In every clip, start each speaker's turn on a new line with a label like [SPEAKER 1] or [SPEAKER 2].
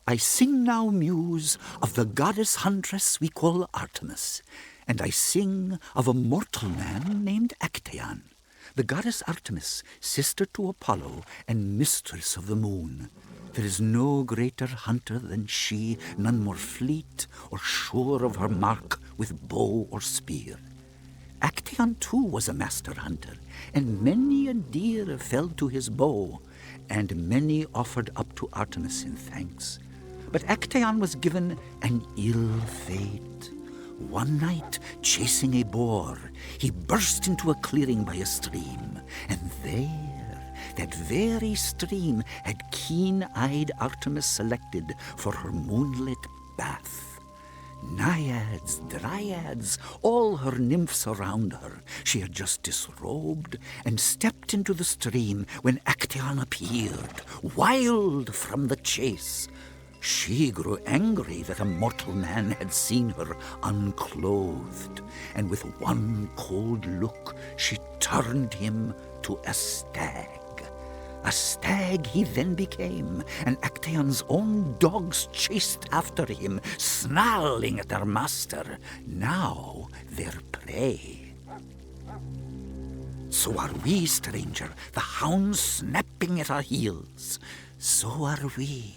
[SPEAKER 1] I sing now, muse, of the goddess huntress we call Artemis, and I sing of a mortal man named Actaeon. The goddess Artemis, sister to Apollo and mistress of the moon. There is no greater hunter than she, none more fleet or sure of her mark with bow or spear. Actaeon too was a master hunter, and many a deer fell to his bow, and many offered up to Artemis in thanks. But Actaeon was given an ill fate. One night, chasing a boar, he burst into a clearing by a stream, and there, that very stream, had keen-eyed Artemis selected for her moonlit bath. Naiads, dryads, all her nymphs around her. She had just disrobed and stepped into the stream when Actaeon appeared, wild from the chase. She grew angry that a mortal man had seen her unclothed, and with one cold look she turned him to a stag. A stag he then became, and Actaeon's own dogs chased after him, snarling at their master, now their prey. So are we, stranger, the hounds snapping at our heels. So are we.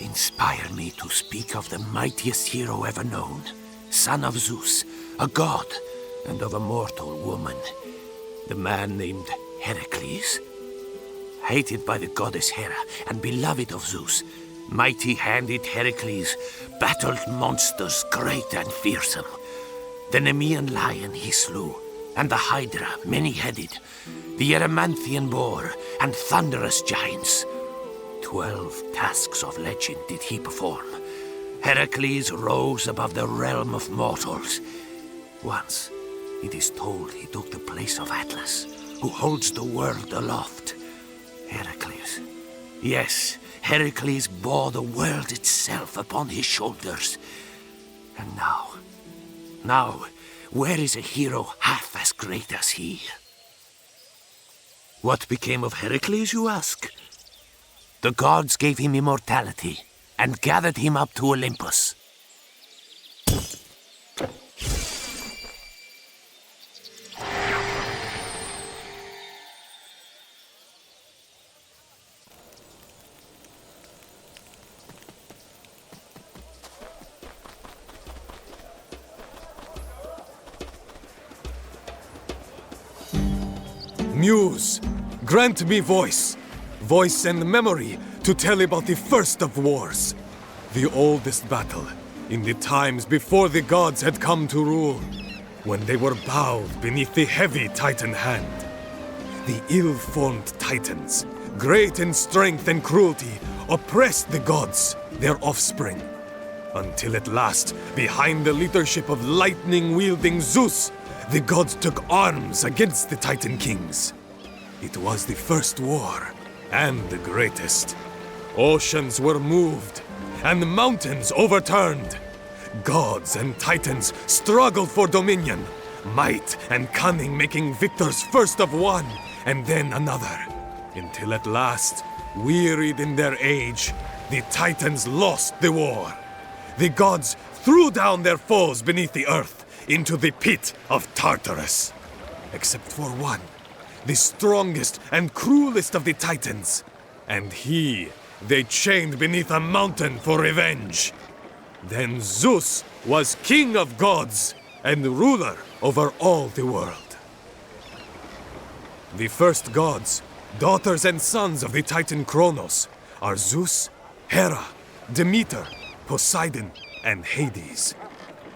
[SPEAKER 2] Inspire me to speak of the mightiest hero ever known, son of Zeus, a god, and of a mortal woman, the man named Heracles. Hated by the goddess Hera and beloved of Zeus, mighty-handed Heracles battled monsters great and fearsome. The Nemean lion he slew, and the Hydra many-headed, the Erymanthian boar, and thunderous giants. 12 tasks of legend did he perform. Heracles rose above the realm of mortals. Once, it is told he took the place of Atlas, who holds the world aloft. Heracles. Yes, Heracles bore the world itself upon his shoulders. And now, where is a hero half as great as he? What became of Heracles, you ask? The gods gave him immortality and gathered him up to Olympus.
[SPEAKER 3] Muse, grant me voice and memory to tell about the first of wars. The oldest battle, in the times before the gods had come to rule, when they were bowed beneath the heavy Titan hand. The ill-formed Titans, great in strength and cruelty, oppressed the gods, their offspring. Until at last, behind the leadership of lightning-wielding Zeus, the gods took arms against the Titan kings. It was the first war, and the greatest. Oceans were moved, and mountains overturned. Gods and Titans struggled for dominion, might and cunning making victors first of one, and then another. Until at last, wearied in their age, the Titans lost the war. The gods threw down their foes beneath the earth into the pit of Tartarus. Except for one, the strongest and cruelest of the Titans. And they chained beneath a mountain for revenge. Then Zeus was king of gods and ruler over all the world. The first gods, daughters and sons of the Titan Kronos, are Zeus, Hera, Demeter, Poseidon, and Hades.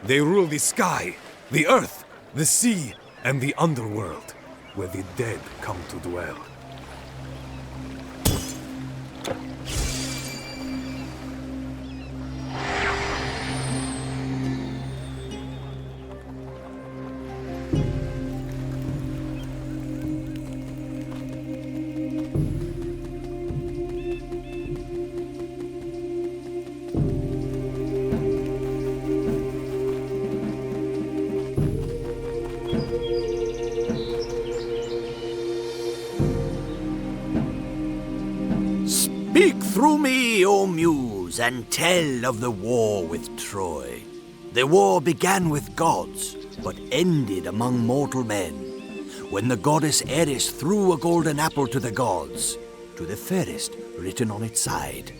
[SPEAKER 3] They rule the sky, the earth, the sea, and the underworld, where the dead come to dwell.
[SPEAKER 4] through me, O Muse, and tell of the war with Troy. The war began with gods, but ended among mortal men, when the goddess Eris threw a golden apple to the gods, to the fairest written on its side.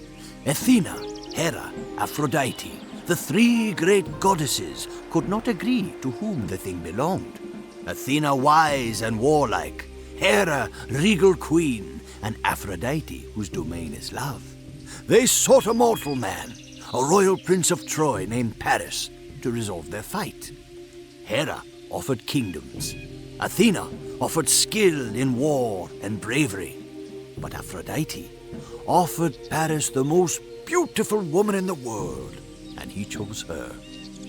[SPEAKER 4] Athena, Hera, Aphrodite, the three great goddesses, could not agree to whom the thing belonged. Athena wise and warlike, Hera regal queen, and Aphrodite whose domain is love. They sought a mortal man, a royal prince of Troy named Paris, to resolve their fight. Hera offered kingdoms. Athena offered skill in war and bravery. But Aphrodite offered Paris the most beautiful woman in the world, and he chose her.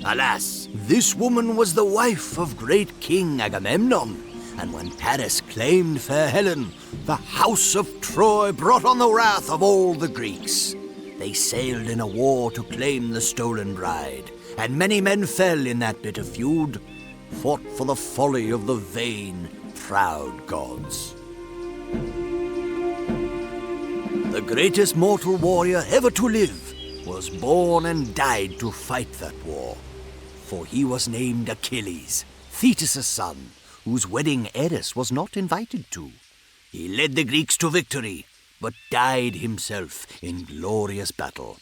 [SPEAKER 4] Alas, this woman was the wife of great King Agamemnon, and when Paris claimed fair Helen, the house of Troy brought on the wrath of all the Greeks. They sailed in a war to claim the stolen bride, and many men fell in that bitter feud, fought for the folly of the vain, proud gods. The greatest mortal warrior ever to live was born and died to fight that war. For he was named Achilles, Thetis' son, whose wedding Eris was not invited to. He led the Greeks to victory, but died himself in glorious battle.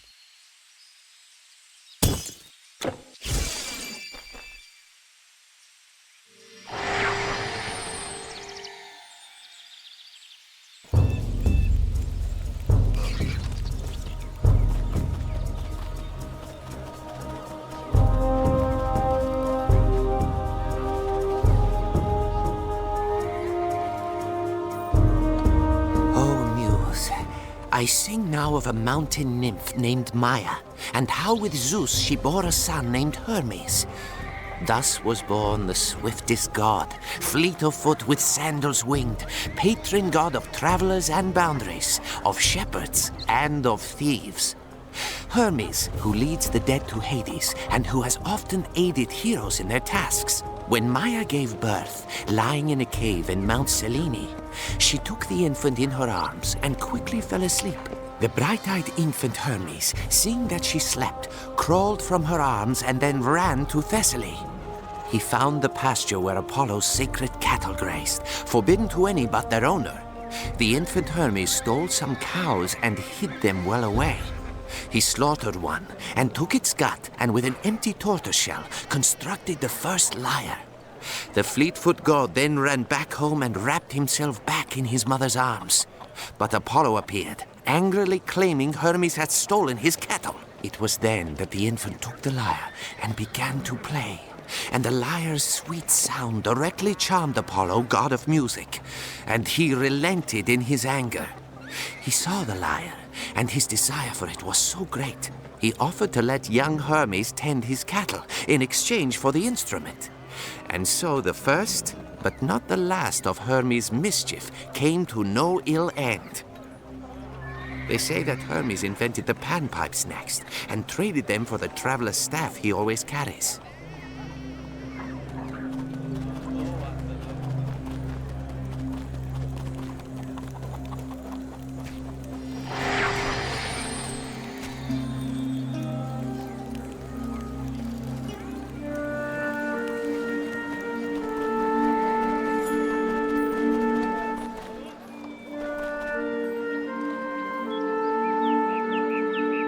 [SPEAKER 2] I sing now of a mountain nymph named Maia, and how with Zeus she bore a son named Hermes. Thus was born the swiftest god, fleet of foot with sandals winged, patron god of travelers and boundaries, of shepherds and of thieves. Hermes, who leads the dead to Hades, and who has often aided heroes in their tasks. When Maia gave birth, lying in a cave in Mount Selene, she took the infant in her arms and quickly fell asleep. The bright-eyed infant Hermes, seeing that she slept, crawled from her arms and then ran to Thessaly. He found the pasture where Apollo's sacred cattle grazed, forbidden to any but their owner. The infant Hermes stole some cows and hid them well away. He slaughtered one and took its gut, and with an empty tortoise shell constructed the first lyre. The fleet-foot god then ran back home and wrapped himself back in his mother's arms. But Apollo appeared, angrily claiming Hermes had stolen his cattle. It was then that the infant took the lyre and began to play, and the lyre's sweet sound directly charmed Apollo, god of music, and he relented in his anger. He saw the lyre, and his desire for it was so great, he offered to let young Hermes tend his cattle in exchange for the instrument. And so the first, but not the last of Hermes' mischief came to no ill end. They say that Hermes invented the panpipes next, and traded them for the traveler's staff he always carries.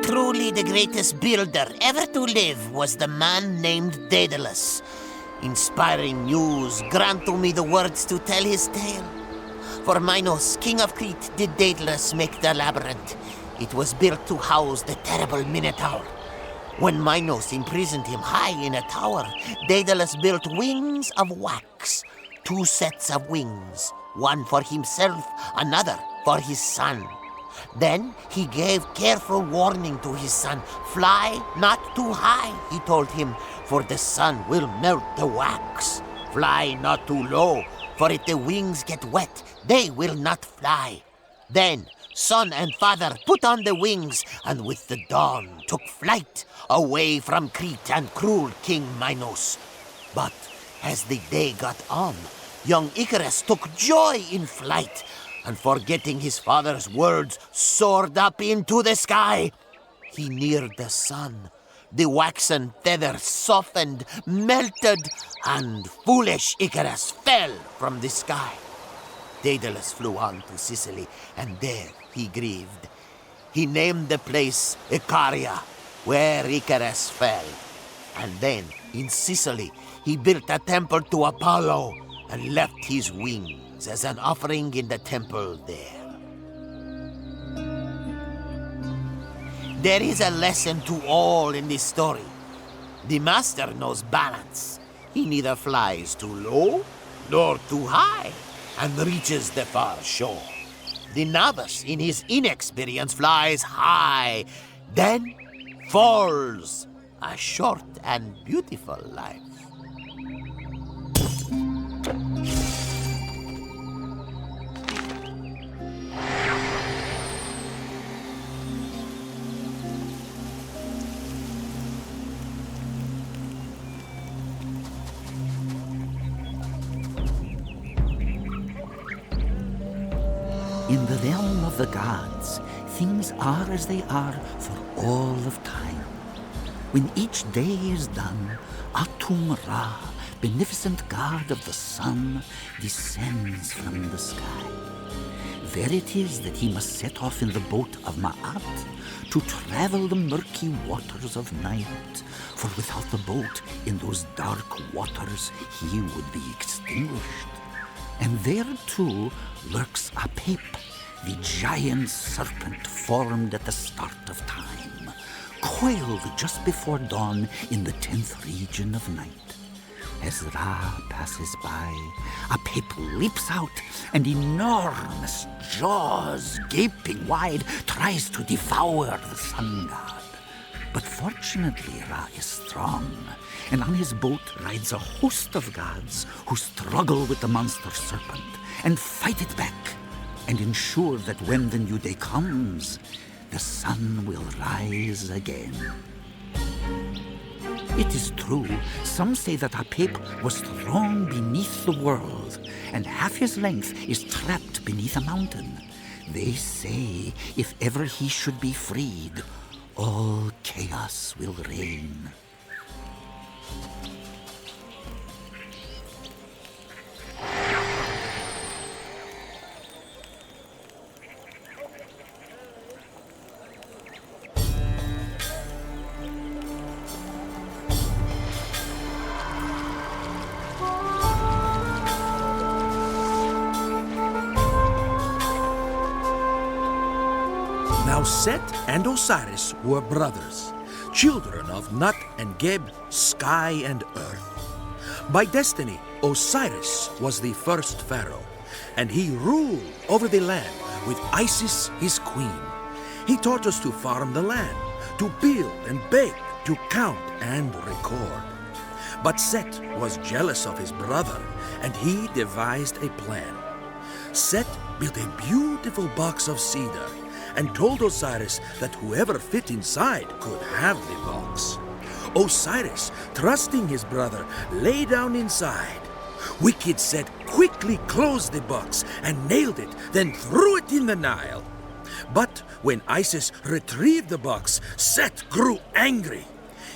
[SPEAKER 5] Truly the greatest builder ever to live was the man named Daedalus. Inspiring muse, grant to me the words to tell his tale. For Minos, king of Crete, did Daedalus make the labyrinth. It was built to house the terrible Minotaur. When Minos imprisoned him high in a tower, Daedalus built wings of wax. 2 sets of wings, one for himself, another for his son. Then he gave careful warning to his son. Fly not too high, he told him, for the sun will melt the wax. Fly not too low, for if the wings get wet, they will not fly. Then son and father put on the wings, and with the dawn took flight away from Crete and cruel King Minos. But as the day got on, young Icarus took joy in flight. and forgetting his father's words, soared up into the sky. He neared the sun. The waxen feather softened, melted, and foolish Icarus fell from the sky. Daedalus flew on to Sicily, and there he grieved. He named the place Icaria, where Icarus fell. And then, in Sicily, he built a temple to Apollo and left his wings as an offering in the temple there. There is a lesson to all in this story. The master knows balance. He neither flies too low nor too high and reaches the far shore. The novice, in his inexperience, flies high, then falls. A short and beautiful life.
[SPEAKER 1] In the realm of the gods, things are as they are for all of time. When each day is done, Atum Ra, beneficent god of the sun, descends from the sky. There it is that he must set off in the boat of Ma'at to travel the murky waters of night, for without the boat in those dark waters he would be extinguished. And there too lurks Apep, the giant serpent formed at the start of time, coiled just before dawn in the 10th region of night. As Ra passes by, Apep leaps out, and enormous jaws, gaping wide, tries to devour the sun god. But fortunately, Ra is strong, and on his boat rides a host of gods who struggle with the monster serpent and fight it back, and ensure that when the new day comes, the sun will rise again. It is true, some say that Apep was thrown beneath the world, and half his length is trapped beneath a mountain. They say if ever he should be freed, all chaos will reign.
[SPEAKER 2] Now Set and Osiris were brothers, children of Nut and Geb, sky and earth. By destiny, Osiris was the first pharaoh, and he ruled over the land with Isis his queen. He taught us to farm the land, to build and bake, to count and record. But Set was jealous of his brother, and he devised a plan. Set built a beautiful box of cedar and told Osiris that whoever fit inside could have the box. Osiris, trusting his brother, lay down inside. Wicked Set quickly closed the box and nailed it, then threw it in the Nile. But when Isis retrieved the box, Set grew angry.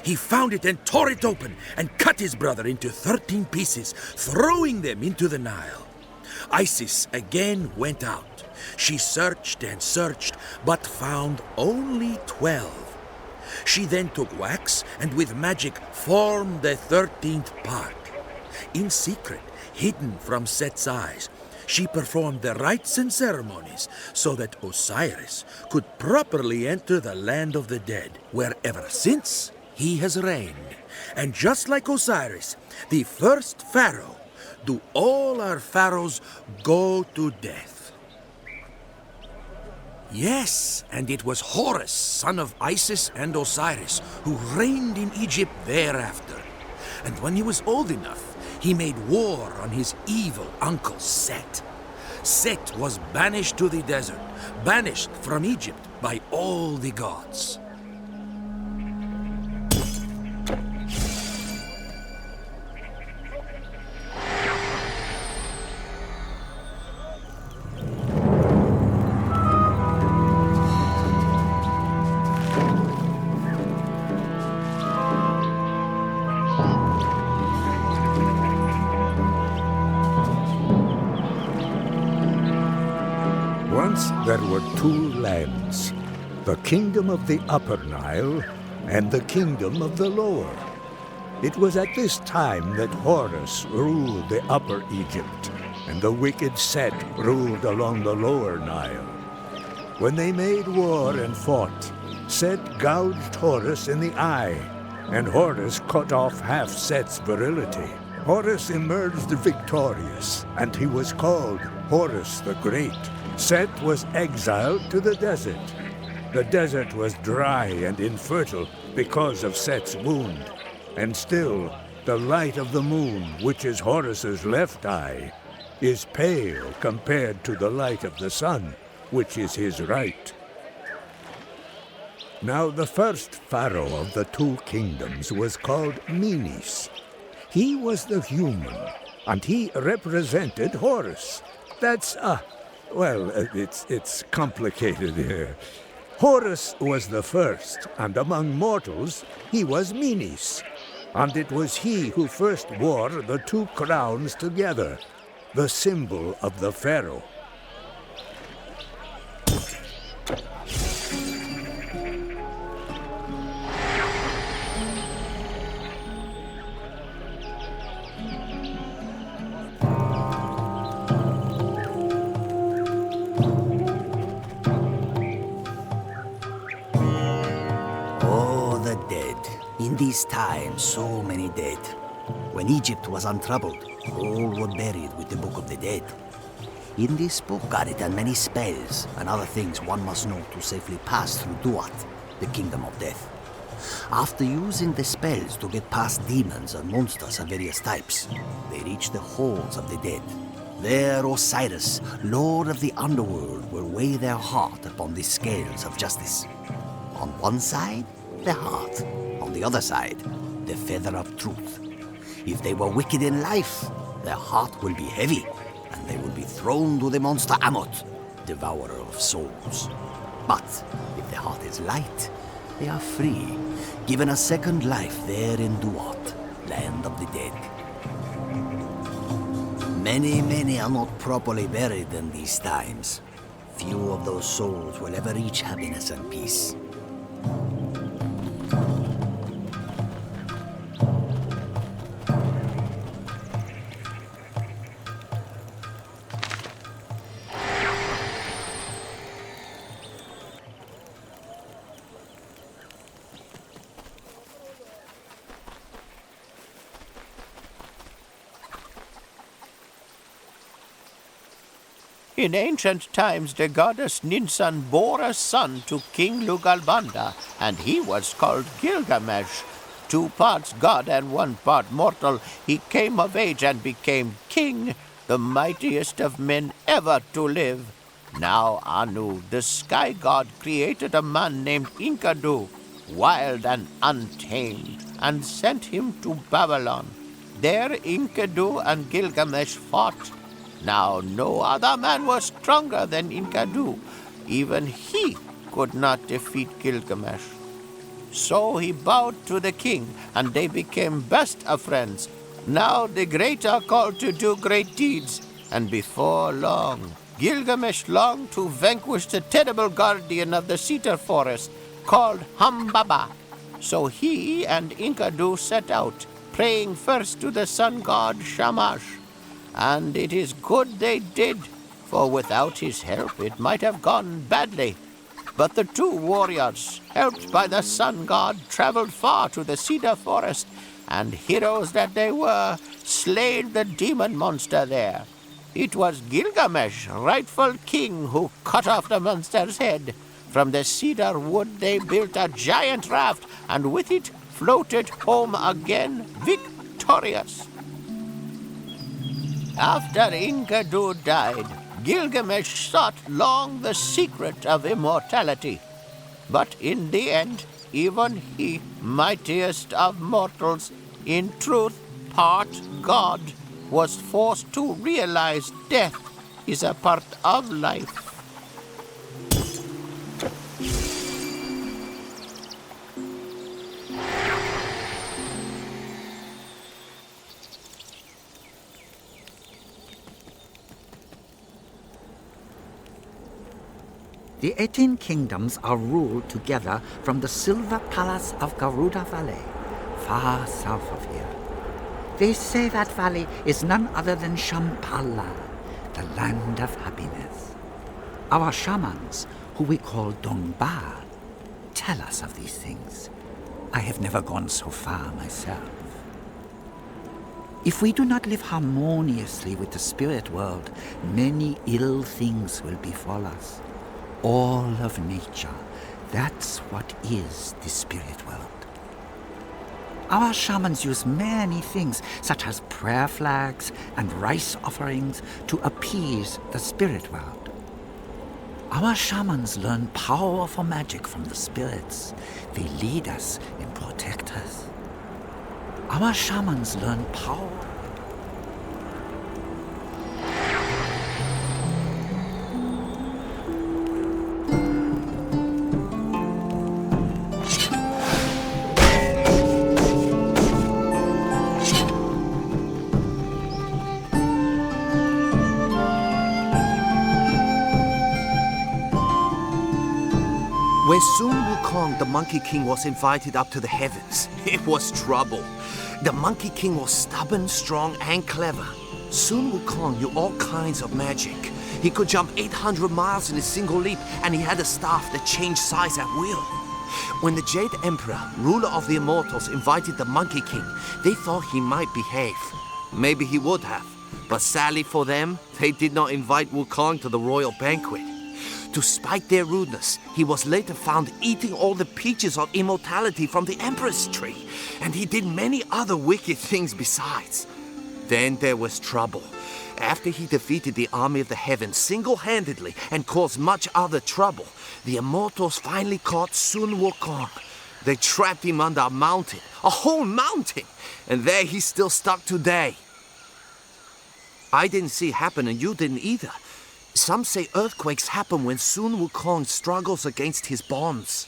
[SPEAKER 2] He found it and tore it open and cut his brother into 13 pieces, throwing them into the Nile. Isis again went out. She searched and searched, but found only 12. She then took wax and with magic formed the 13th part. In secret, hidden from Set's eyes, she performed the rites and ceremonies so that Osiris could properly enter the land of the dead, where ever since he has reigned. And just like Osiris, the first pharaoh, do all our pharaohs go to death. Yes, and it was Horus, son of Isis and Osiris, who reigned in Egypt thereafter. And when he was old enough, he made war on his evil uncle Set. Set was banished to the desert, banished from Egypt by all the gods.
[SPEAKER 6] there were two lands, the kingdom of the Upper Nile and the kingdom of the Lower. It was at this time that Horus ruled the Upper Egypt, and the wicked Set ruled along the Lower Nile. When they made war and fought, Set gouged Horus in the eye, and Horus cut off half Set's virility. Horus emerged victorious, and he was called Horus the Great. Set was exiled to the desert. The desert was dry and infertile because of Set's wound. And still, the light of the moon, which is Horus's left eye, is pale compared to the light of the sun, which is his right. Now the first pharaoh of the two kingdoms was called Menes. He was the human, and he represented Horus. That's, it's complicated here. Horus was the first, and among mortals, he was Menes. And it was he who first wore the two crowns together, the symbol of the pharaoh.
[SPEAKER 4] In these times, so many dead. When Egypt was untroubled, all were buried with the Book of the Dead. In this book are written many spells and other things one must know to safely pass through Duat, the kingdom of death. After using the spells to get past demons and monsters of various types, they reach the halls of the dead. There Osiris, lord of the underworld, will weigh their heart upon the scales of justice. On one side, the heart. On the other side, the feather of truth. If they were wicked in life, their heart will be heavy, and they will be thrown to the monster Amot, devourer of souls. But if the heart is light, they are free, given a second life there in Duat, land of the dead. Many are not properly buried in these times. Few of those souls will ever reach happiness and peace.
[SPEAKER 5] In ancient times, the goddess Ninsun bore a son to King Lugalbanda, and he was called Gilgamesh. 2 parts god and 1 part mortal, he came of age and became king, the mightiest of men ever to live. Now Anu, the sky god, created a man named Enkidu, wild and untamed, and sent him to Babylon. There Enkidu and Gilgamesh fought. Now no other man was stronger than Enkidu. Even he could not defeat Gilgamesh. So he bowed to the king, and they became best of friends. Now the great are called to do great deeds, and before long, Gilgamesh longed to vanquish the terrible guardian of the cedar forest, called Humbaba. So he and Enkidu set out, praying first to the sun god Shamash. And it is good they did, for without his help it might have gone badly. But the 2 warriors, helped by the sun god, traveled far to the cedar forest, and heroes that they were, slayed the demon monster there. It was Gilgamesh, rightful king, who cut off the monster's head. From the cedar wood they built a giant raft, and with it floated home again victorious. After Enkidu died, Gilgamesh sought long the secret of immortality. But in the end, even he, mightiest of mortals, in truth part god, was forced to realize death is a part of life.
[SPEAKER 1] The 18 kingdoms are ruled together from the Silver Palace of Garuda Valley, far south of here. They say that valley is none other than Shambhala, the land of happiness. Our shamans, who we call Dongba, tell us of these things. I have never gone so far myself. If we do not live harmoniously with the spirit world, many ill things will befall us. All of nature, that's what is the spirit world. Our shamans use many things, such as prayer flags and rice offerings, to appease the spirit world. Our shamans learn powerful magic from the spirits. They lead us and protect us. Our shamans learn power.
[SPEAKER 2] When Sun Wukong, the Monkey King, was invited up to the heavens, it was trouble. The Monkey King was stubborn, strong, and clever. Sun Wukong knew all kinds of magic. He could jump 800 miles in a single leap, and he had a staff that changed size at will. When the Jade Emperor, ruler of the Immortals, invited the Monkey King, they thought he might behave. Maybe he would have, but sadly for them, they did not invite Wukong to the royal banquet. To spite their rudeness, he was later found eating all the peaches of immortality from the Emperor's tree, and he did many other wicked things besides. Then there was trouble. After he defeated the army of the heavens single-handedly and caused much other trouble, the Immortals finally caught Sun Wukong. They trapped him under a mountain, a whole mountain, and there he's still stuck today. I didn't see it happen, and you didn't either. Some say earthquakes happen when Sun Wukong struggles against his bonds.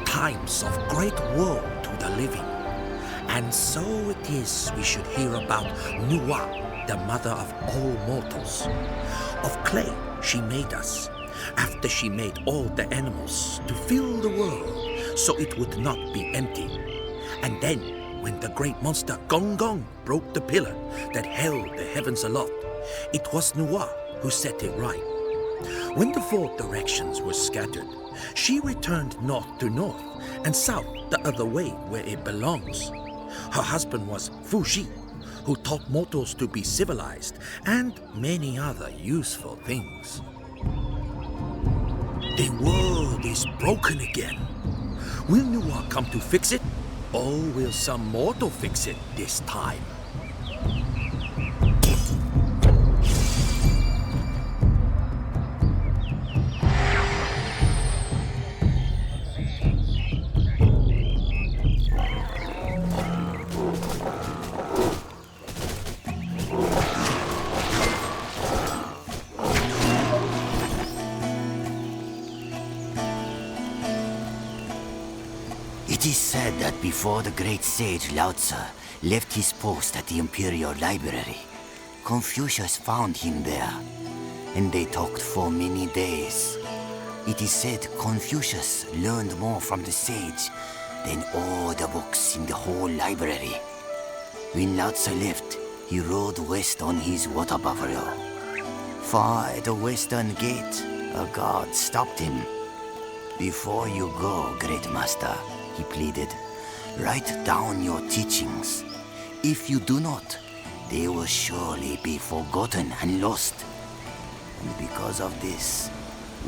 [SPEAKER 4] Times of great woe to the living. And so it is we should hear about Nuwa, the mother of all mortals. Of clay she made us, after she made all the animals to fill the world, so it would not be empty. And then, when the great monster Gong Gong broke the pillar that held the heavens aloft, it was Nuwa who set it right. When the four directions were scattered, she returned north to north and south the other way where it belongs. Her husband was Fuji, who taught mortals to be civilized and many other useful things. The world is broken again. Will Nuwa come to fix it, or will some mortal fix it this time?
[SPEAKER 7] It is said that before the great sage Lao Tzu left his post at the Imperial Library, Confucius found him there, and they talked for many days. It is said Confucius learned more from the sage than all the books in the whole library. When Lao Tzu left, he rode west on his water buffalo. Far at the western gate, a guard stopped him. "Before you go, great master," he pleaded. Write down your teachings. If you do not, they will surely be forgotten and lost. And because of this,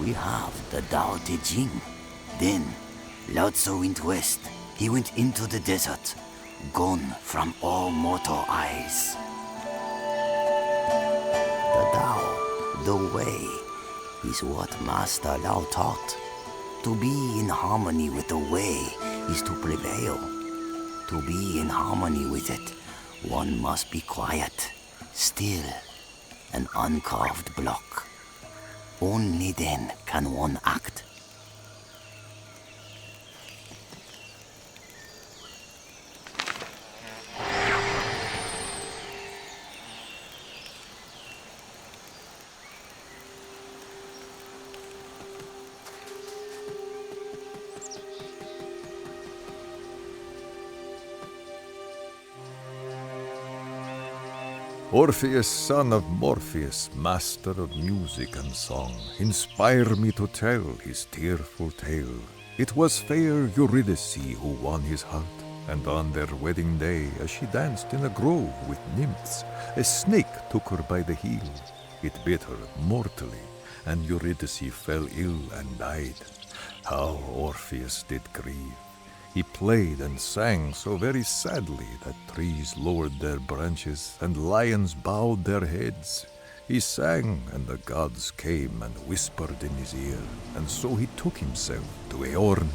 [SPEAKER 7] we have the Tao Te Ching. Then, Lao Tzu went west. He went into the desert, gone from all mortal eyes. The Tao, the way, is what Master Lao taught. To be in harmony with the way is to prevail. To be in harmony with it, one must be quiet, still, an uncarved block. Only then can one act.
[SPEAKER 8] Orpheus, son of Morpheus, master of music and song, inspire me to tell his tearful tale. It was fair Eurydice who won his heart, and on their wedding day, as she danced in a grove with nymphs, a snake took her by the heel. It bit her mortally, and Eurydice fell ill and died. How Orpheus did grieve! He played and sang so very sadly that trees lowered their branches and lions bowed their heads. He sang, and the gods came and whispered in his ear, and so he took himself to Eorn,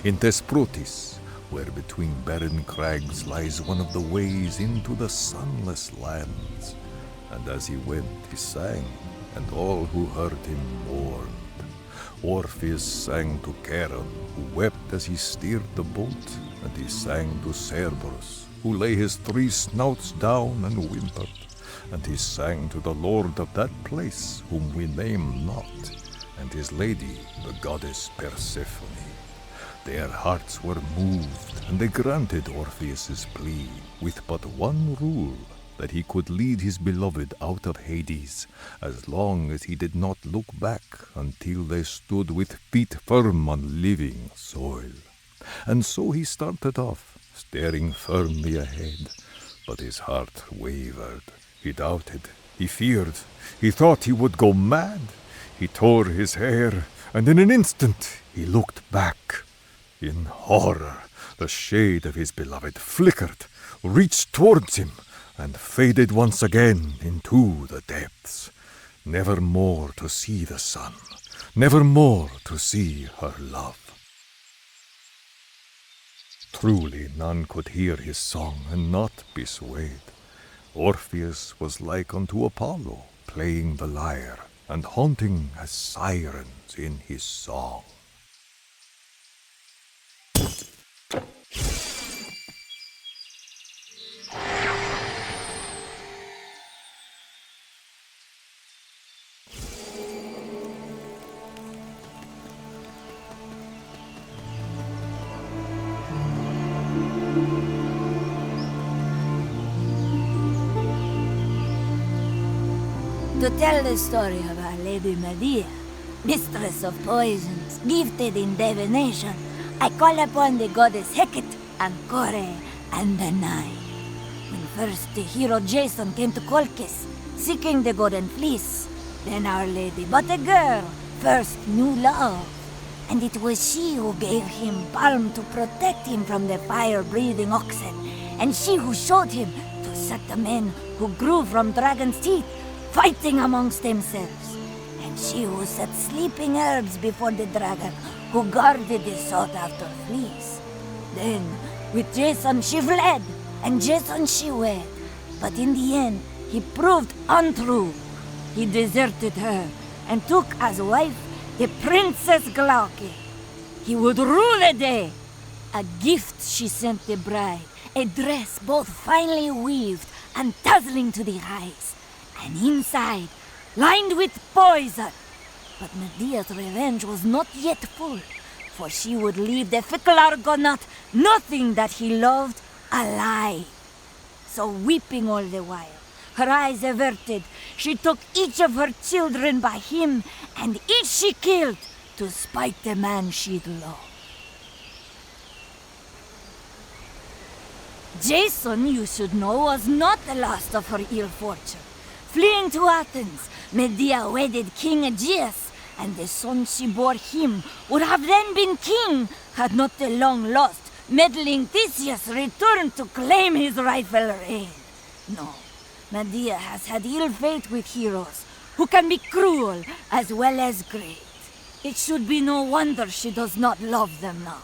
[SPEAKER 8] in Thesprotis, where between barren crags lies one of the ways into the sunless lands. And as he went, he sang, and all who heard him mourned. Orpheus sang to Charon, who wept as he steered the boat, and he sang to Cerberus, who lay his 3 snouts down and whimpered, and he sang to the lord of that place, whom we name not, and his lady, the goddess Persephone. Their hearts were moved, and they granted Orpheus's plea, with but one rule, that he could lead his beloved out of Hades, as long as he did not look back until they stood with feet firm on living soil. And so he started off, staring firmly ahead, but his heart wavered. He doubted, he feared, he thought he would go mad. He tore his hair, and in an instant he looked back. In horror, the shade of his beloved flickered, reached towards him, and faded once again into the depths, never more to see the sun, never more to see her love. Truly none could hear his song and not be swayed. Orpheus was like unto Apollo, playing the lyre, and haunting as sirens in his song.
[SPEAKER 9] To tell the story of Our Lady Medea, mistress of poisons, gifted in divination, I call upon the goddess Hecate and Kore and Danae. When first the hero Jason came to Colchis, seeking the golden fleece, then Our Lady, but a girl, first knew love. And it was she who gave him balm to protect him from the fire-breathing oxen, and she who showed him to set the men who grew from dragon's teeth, fighting amongst themselves, and she who set sleeping herbs before the dragon, who guarded the sought-after fleece. Then, with Jason she fled, and Jason she wed, but in the end he proved untrue. He deserted her, and took as wife the Princess Glauce. He would rule the day. A gift she sent the bride, a dress both finely weaved and dazzling to the eyes, and inside, lined with poison. But Medea's revenge was not yet full, for she would leave the fickle Argonaut nothing that he loved alive. So weeping all the while, her eyes averted, she took each of her children by him, and each she killed to spite the man she'd loved. Jason, you should know, was not the last of her ill fortune. Fleeing to Athens, Medea wedded King Aegeus, and the son she bore him would have then been king had not the long-lost, meddling Theseus returned to claim his rightful reign. No, Medea has had ill fate with heroes who can be cruel as well as great. It should be no wonder she does not love them now.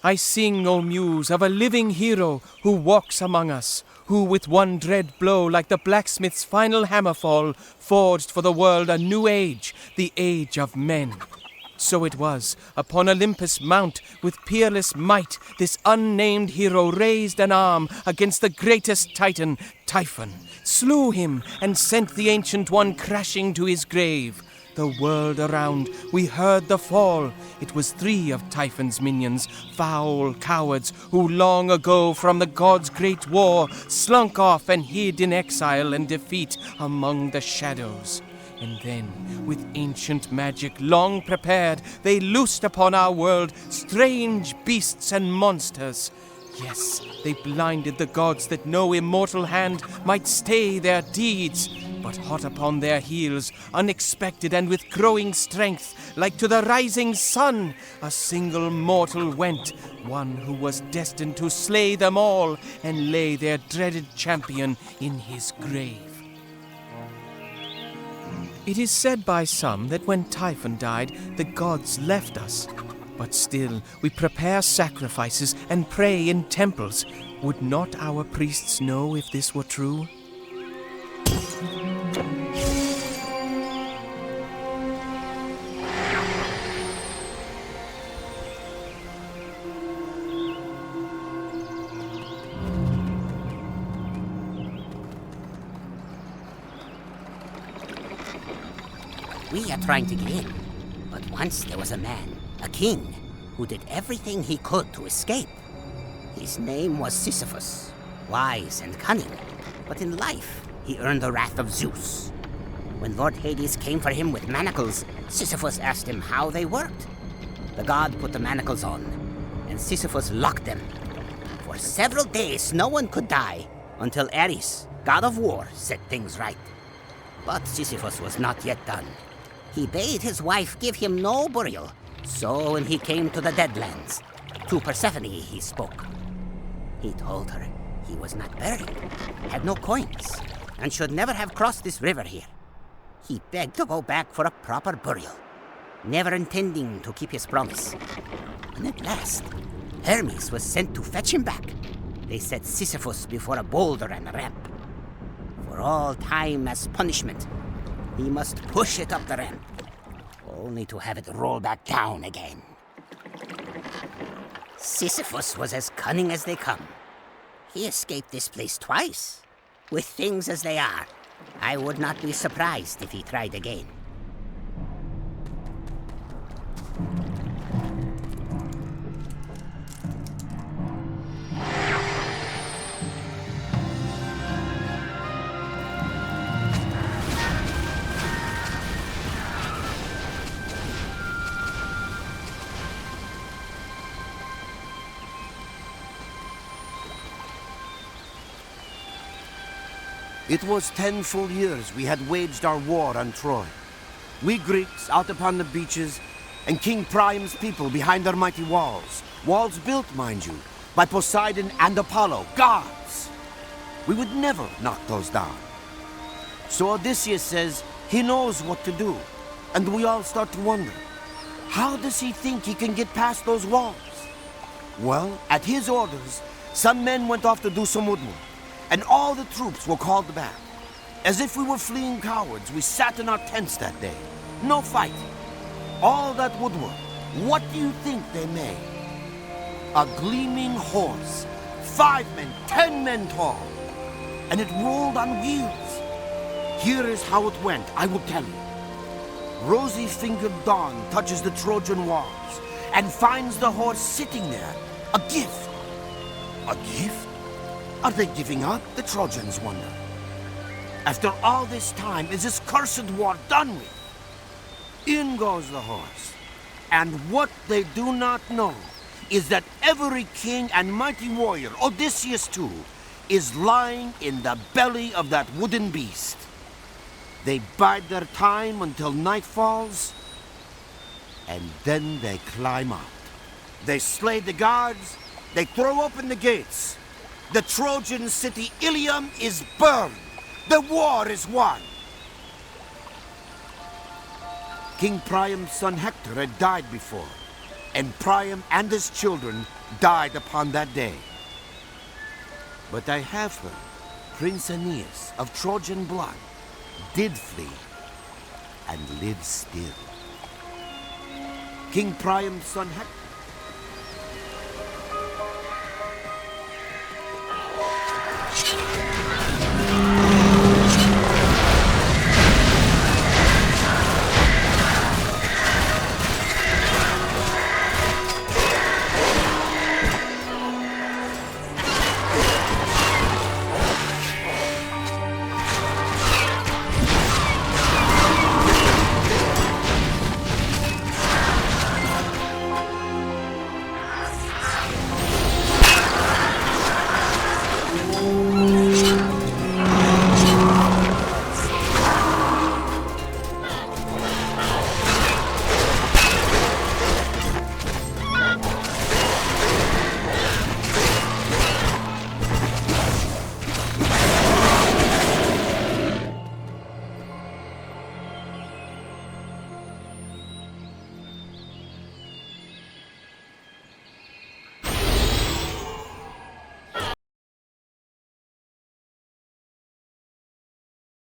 [SPEAKER 10] I sing, O Muse, of a living hero who walks among us, who with one dread blow, like the blacksmith's final hammer fall, forged for the world a new age, the age of men. So it was, upon Olympus' mount, with peerless might, this unnamed hero raised an arm against the greatest Titan, Typhon, slew him, and sent the Ancient One crashing to his grave. The world around, we heard the fall. It was 3 of Typhon's minions, foul cowards, who long ago from the gods' great war slunk off and hid in exile and defeat among the shadows. And then, with ancient magic long prepared, they loosed upon our world strange beasts and monsters. Yes, they blinded the gods that no immortal hand might stay their deeds. But hot upon their heels, unexpected and with growing strength, like to the rising sun, a single mortal went, one who was destined to slay them all and lay their dreaded champion in his grave. It is said by some that when Typhon died, the gods left us. But still, we prepare sacrifices and pray in temples. Would not our priests know if this were true?
[SPEAKER 5] We are trying to get in. But once there was a man, a king, who did everything he could to escape. His name was Sisyphus, wise and cunning, but in life he earned the wrath of Zeus. When Lord Hades came for him with manacles, Sisyphus asked him how they worked. The god put the manacles on, and Sisyphus locked them. For several days no one could die, until Ares, god of war, set things right. But Sisyphus was not yet done. He bade his wife give him no burial, so when he came to the Deadlands, to Persephone he spoke. He told her he was not buried, had no coins, and should never have crossed this river here. He begged to go back for a proper burial, never intending to keep his promise. And at last, Hermes was sent to fetch him back. They set Sisyphus before a boulder and a ramp. For all time as punishment, he must push it up the ramp, only to have it roll back down again. Sisyphus was as cunning as they come. He escaped this place twice. With things as they are, I would not be surprised if he tried again.
[SPEAKER 4] It was 10 full years we had waged our war on Troy. We Greeks out upon the beaches, and King Priam's people behind their mighty walls. Walls built, mind you, by Poseidon and Apollo, gods. We would never knock those down. So Odysseus says he knows what to do, and we all start to wonder, how does he think he can get past those walls? Well, at his orders, some men went off to do some woodwork, and all the troops were called back. As if we were fleeing cowards, we sat in our tents that day. No fight. All that woodwork, what do you think they made? A gleaming horse, 5 men, 10 men tall, and it rolled on wheels. Here is how it went, I will tell you. rosy-fingered Dawn touches the Trojan walls and finds the horse sitting there, a gift. A gift? Are they giving up, the Trojans wonder? After all this time, is this cursed war done with? In goes the horse. And what they do not know is that every king and mighty warrior, Odysseus too, is lying in the belly of that wooden beast. They bide their time until night falls, and then they climb out. They slay the guards, they throw open the gates. The Trojan city Ilium is burned. The war is won. King Priam's son Hector had died before, and Priam and his children died upon that day. But I have heard Prince Aeneas of Trojan blood did flee and lives still. King Priam's son Hector